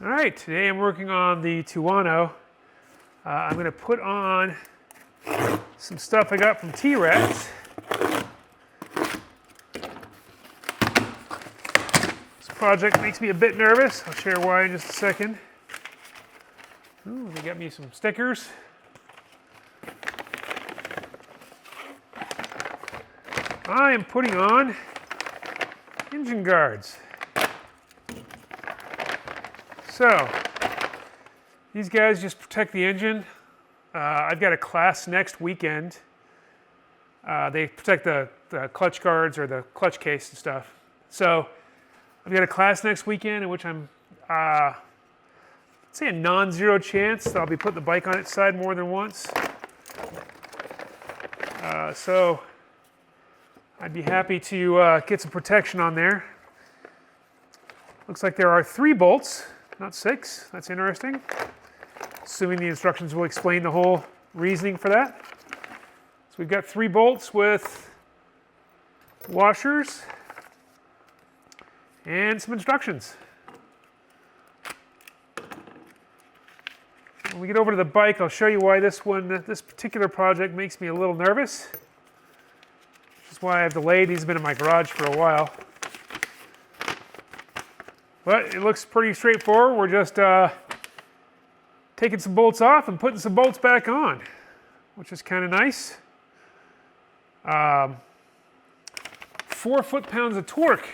All right, today I'm working on the Tuono. I'm going to put on some stuff I got from T-Rex. This project makes me a bit nervous. I'll share why in just a second. Ooh, they got me some stickers. I am putting on engine guards. So, these guys just protect the engine. I've got a class next weekend. They protect the clutch guards or the clutch case and stuff. So, I've got a class next weekend in which I'm, let's say a non-zero chance that I'll be putting the bike on its side more than once. So, I'd be happy to get some protection on there. Looks like there are 3 bolts, not 6. That's interesting. Assuming the instructions will explain the whole reasoning for that. So we've got 3 bolts with washers and some instructions. When we get over to the bike, I'll show you why this particular project makes me a little nervous. Which is why I've delayed. These have been in my garage for a while. But it looks pretty straightforward. We're just taking some bolts off and putting some bolts back on, which is kind of nice. 4 foot-pounds of torque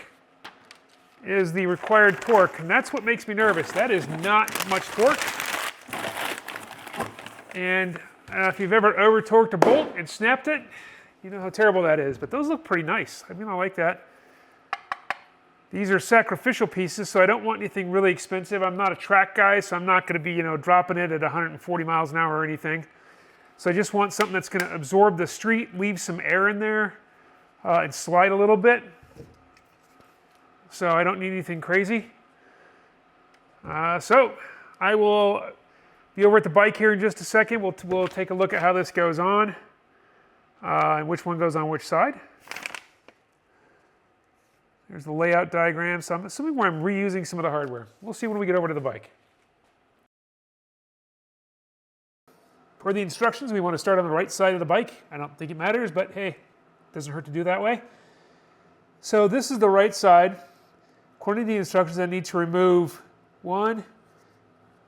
is the required torque, and that's what makes me nervous. That is not much torque. And if you've ever over-torqued a bolt and snapped it, you know how terrible that is. But those look pretty nice. I mean, I like that. These are sacrificial pieces, so I don't want anything really expensive. I'm not a track guy, so I'm not going to be, dropping it at 140 miles an hour or anything. So I just want something that's going to absorb the street, leave some air in there, and slide a little bit. So I don't need anything crazy. So I will be over at the bike here in just a second. We'll take a look at how this goes on, and which one goes on which side. There's the layout diagram, so I'm assuming where I'm reusing some of the hardware. We'll see when we get over to the bike. Per the instructions, we want to start on the right side of the bike. I don't think it matters, but hey, it doesn't hurt to do that way. So this is the right side. According to the instructions, I need to remove 1,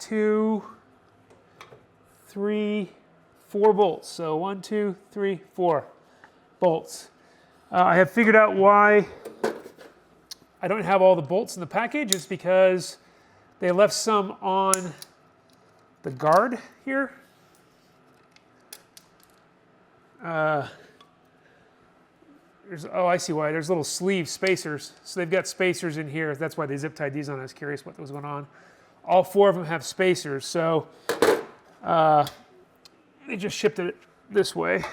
2, 3, 4 bolts. So 1, 2, 3, 4 bolts. I have figured out why I don't have all the bolts in the package. It's because they left some on the guard here. Oh, I see why. There's little sleeve spacers. So they've got spacers in here. That's why they zip tied these on. I was curious what was going on. All 4 of them have spacers. So they just shipped it this way.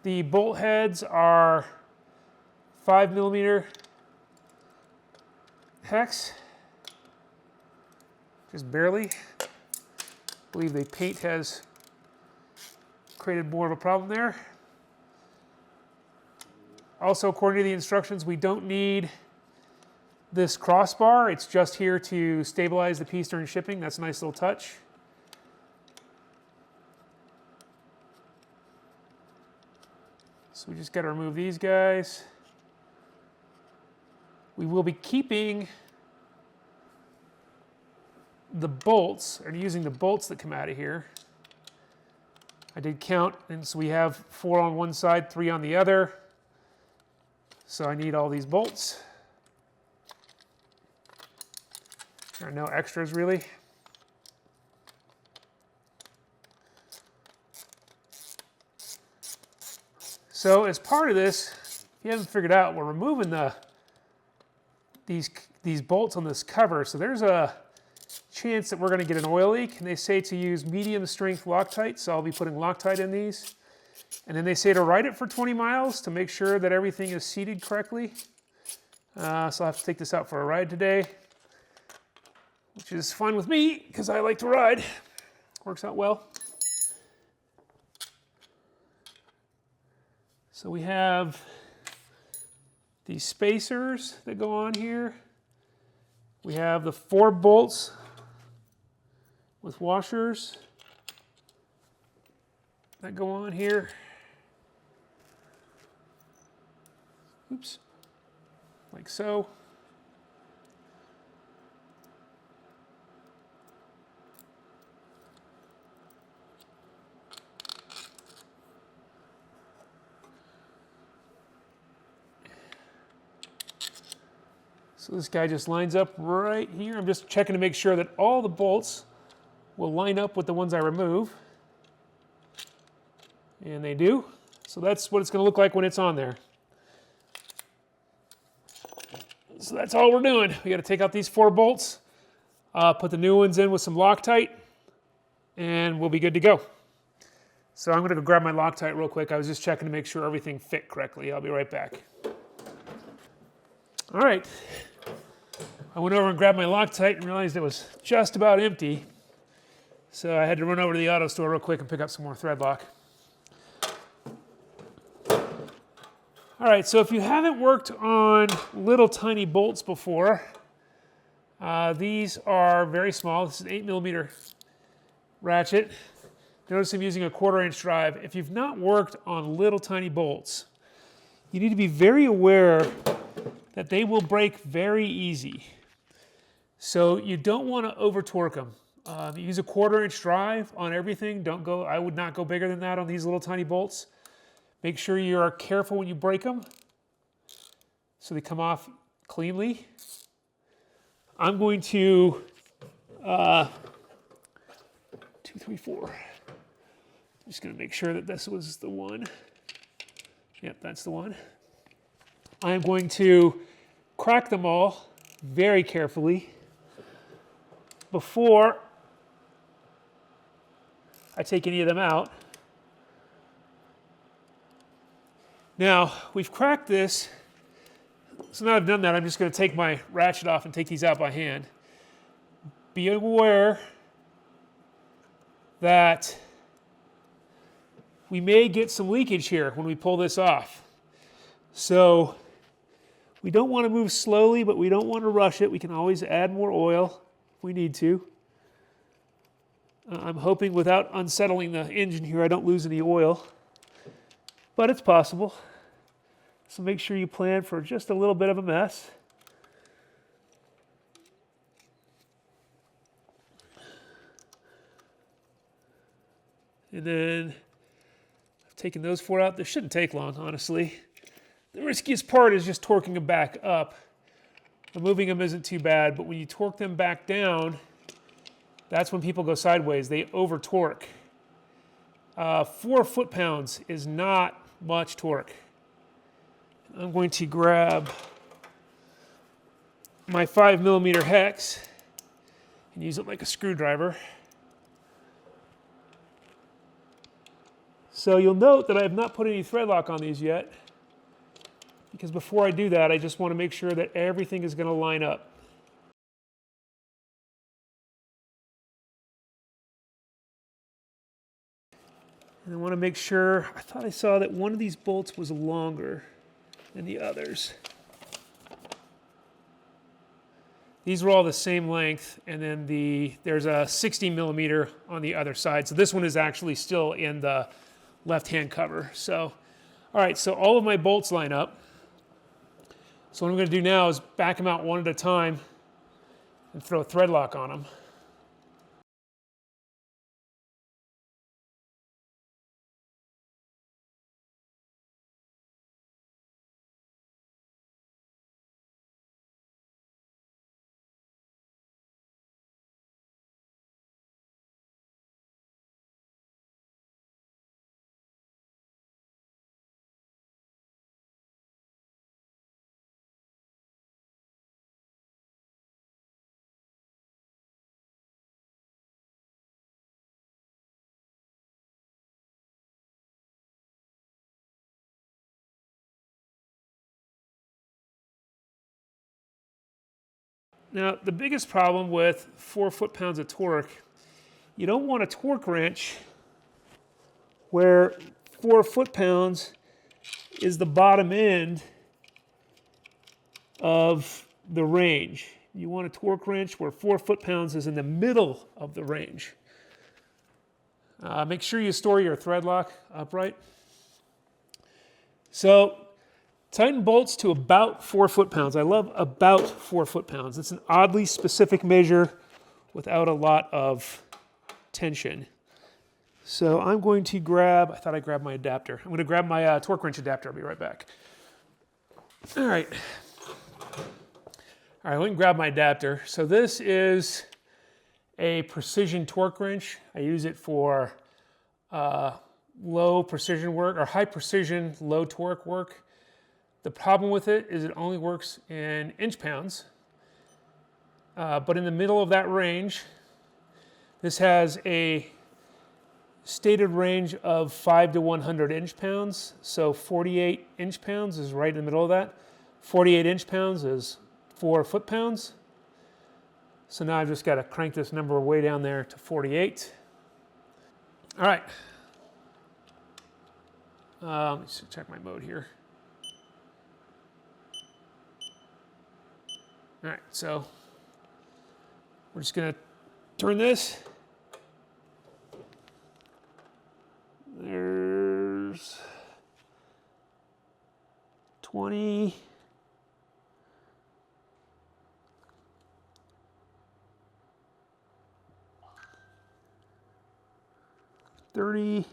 The bolt heads are 5mm hex, just barely. I believe the paint has created more of a problem there. Also, according to the instructions, we don't need this crossbar. It's just here to stabilize the piece during shipping. That's a nice little touch. So we just got to remove these guys. We will be keeping the bolts, or using the bolts that come out of here. I did count, and so we have 4 on one side, 3 on the other. So I need all these bolts. There are no extras really. So as part of this, if you haven't figured out, we're removing these bolts on this cover. So there's a chance that we're going to get an oil leak, and they say to use medium strength Loctite, so I'll be putting Loctite in these. And then they say to ride it for 20 miles to make sure that everything is seated correctly. So I'll have to take this out for a ride today, which is fine with me because I like to ride. Works out well. So we have these spacers that go on here. We have the 4 bolts with washers that go on here. Oops, like so. So this guy just lines up right here. I'm just checking to make sure that all the bolts will line up with the ones I remove. And they do. So that's what it's going to look like when it's on there. So that's all we're doing. We got to take out these 4 bolts, put the new ones in with some Loctite, and we'll be good to go. So I'm going to go grab my Loctite real quick. I was just checking to make sure everything fit correctly. I'll be right back. All right. I went over and grabbed my Loctite and realized it was just about empty. So I had to run over to the auto store real quick and pick up some more thread lock. All right, so if you haven't worked on little tiny bolts before, these are very small. This is an 8mm ratchet. Notice I'm using a 1/4-inch drive. If you've not worked on little tiny bolts, you need to be very aware that they will break very easy. So you don't want to over torque them. Use a 1/4-inch drive on everything. I would not go bigger than that on these little tiny bolts. Make sure you are careful when you break them so they come off cleanly. I'm going to 2, 3, 4. I'm just going to make sure that this was the one. Yep, that's the one. I'm going to crack them all very carefully before I take any of them out. Now, we've cracked this, so now I've done that, I'm just going to take my ratchet off and take these out by hand. Be aware that we may get some leakage here when we pull this off. So we don't want to move slowly, but we don't want to rush it. We can always add more oil if we need to. I'm hoping without unsettling the engine here I don't lose any oil, but it's possible. So make sure you plan for just a little bit of a mess. And then I've taken those 4 out. This shouldn't take long, honestly. The riskiest part is just torquing them back up. Removing them isn't too bad, but when you torque them back down, that's when people go sideways. They over torque. 4 foot-pounds is not much torque. I'm going to grab my 5mm hex and use it like a screwdriver. So you'll note that I have not put any thread lock on these yet, because before I do that, I just want to make sure that everything is going to line up. And I want to make sure, I thought I saw that one of these bolts was longer than the others. These were all the same length, and then there's a 60mm on the other side. So this one is actually still in the left-hand cover. So, all right, so all of my bolts line up. So what I'm going to do now is back them out one at a time and throw a thread lock on them. Now, the biggest problem with 4 foot-pounds of torque, you don't want a torque wrench where 4 foot-pounds is the bottom end of the range. you want a torque wrench where 4 foot-pounds is in the middle of the range. Make sure you store your thread lock upright. So tighten bolts to about 4 foot-pounds. I love about 4 foot-pounds. It's an oddly specific measure without a lot of tension. So I'm going to grab, I thought I grabbed my adapter. I'm going to grab my torque wrench adapter. I'll be right back. All right. All right, let me grab my adapter. So this is a precision torque wrench. I use it for low precision work or high precision, low torque work. The problem with it is it only works in inch-pounds. But in the middle of that range, this has a stated range of 5 to 100 inch-pounds. So 48 inch-pounds is right in the middle of that. 48 inch-pounds is 4 foot-pounds. So now I've just got to crank this number way down there to 48. All right. Let's check my mode here. All right, so we're just going to turn this. There's 20. 30.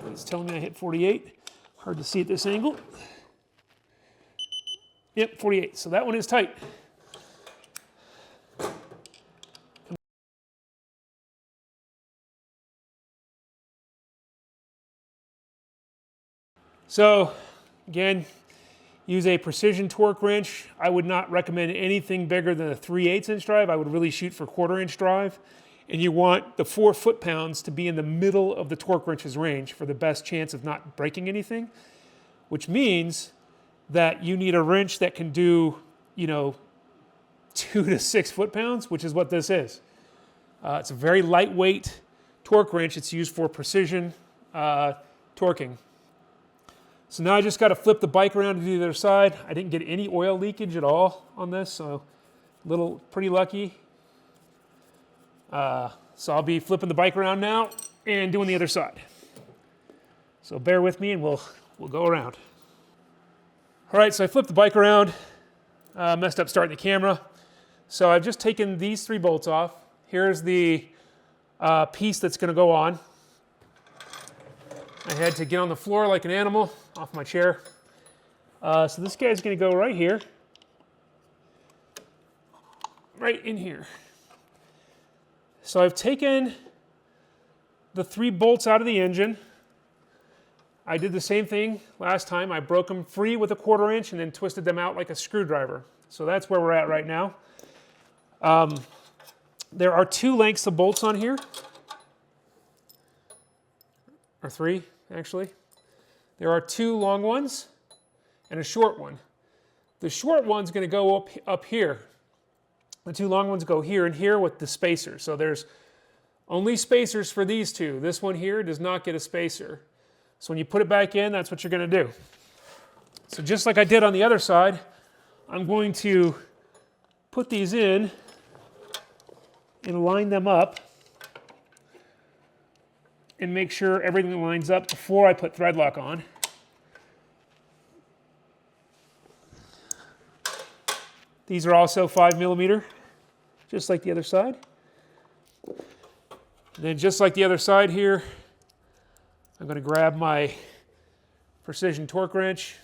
It's telling me I hit 48. Hard to see at this angle. Yep, 48. So that one is tight. So again, use a precision torque wrench. I would not recommend anything bigger than a 3/8 inch drive. I would really shoot for 1/4 inch drive. And you want the 4 foot-pounds to be in the middle of the torque wrench's range for the best chance of not breaking anything, which means that you need a wrench that can do, 2 to 6 foot-pounds, which is what this is. It's a very lightweight torque wrench. It's used for precision torquing. So now I just got to flip the bike around to the other side. I didn't get any oil leakage at all on this, so pretty lucky. So I'll be flipping the bike around now and doing the other side. So bear with me and we'll go around. All right, so I flipped the bike around, messed up starting the camera. So I've just taken these 3 bolts off. Here's the piece that's going to go on. I had to get on the floor like an animal off my chair. So this guy's going to go right here, right in here. So I've taken the 3 bolts out of the engine. I did the same thing last time. I broke them free with a 1/4 inch and then twisted them out like a screwdriver. So that's where we're at right now. There are 2 lengths of bolts on here, or 3 actually. There are 2 long ones and a short one. The short one's going to go up here. The 2 long ones go here and here with the spacer. So there's only spacers for these 2. This one here does not get a spacer. So when you put it back in, that's what you're going to do. So just like I did on the other side, I'm going to put these in and line them up and make sure everything lines up before I put thread lock on. These are also 5mm, just like the other side. And then just like the other side here, I'm going to grab my precision torque wrench.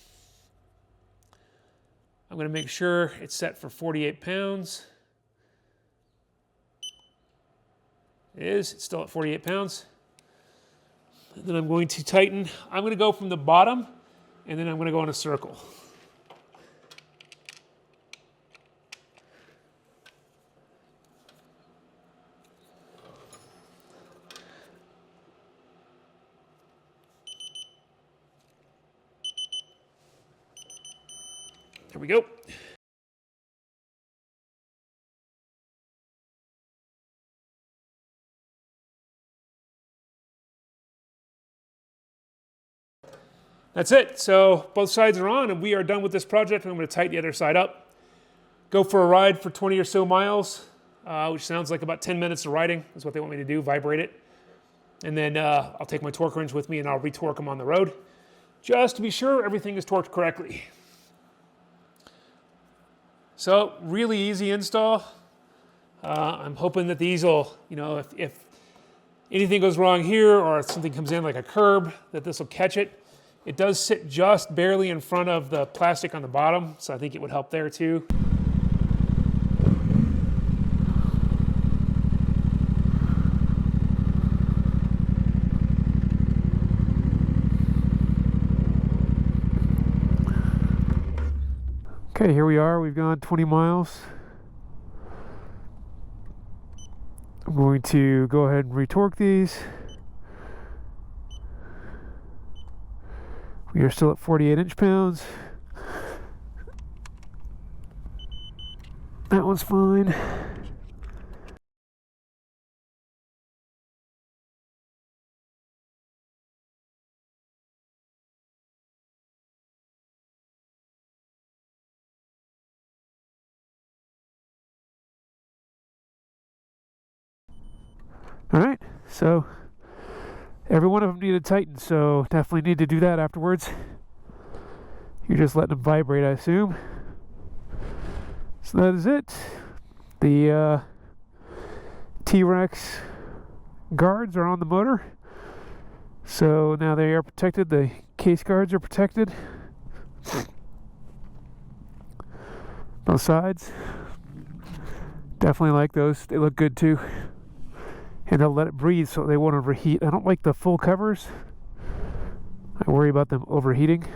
I'm going to make sure it's set for 48 pounds. It is, it's still at 48 pounds. And then I'm going to tighten. I'm going to go from the bottom, and then I'm going to go in a circle. There we go. That's it. So both sides are on and we are done with this project. I'm going to tighten the other side up. Go for a ride for 20 or so miles, which sounds like about 10 minutes of riding is what they want me to do, vibrate it. And then I'll take my torque wrench with me and I'll retorque them on the road just to be sure everything is torqued correctly. So really easy install. I'm hoping that these will, if anything goes wrong here or if something comes in like a curb, that this will catch it. It does sit just barely in front of the plastic on the bottom, so I think it would help there too. Okay, here we are. We've gone 20 miles. I'm going to go ahead and retorque these. We are still at 48 inch-pounds. That one's fine. All right, so every one of them needed tightened, so definitely need to do that afterwards. You're just letting them vibrate, I assume. So that is it. The T-Rex guards are on the motor. So now they are protected. The case guards are protected. Both sides. Definitely like those. They look good too. And they'll let it breathe so they won't overheat. I don't like the full covers. I worry about them overheating.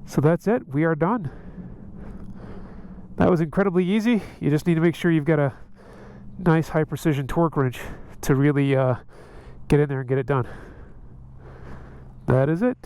So that's it. We are done. That was incredibly easy. You just need to make sure you've got a nice high precision torque wrench to really get in there and get it done. That is it.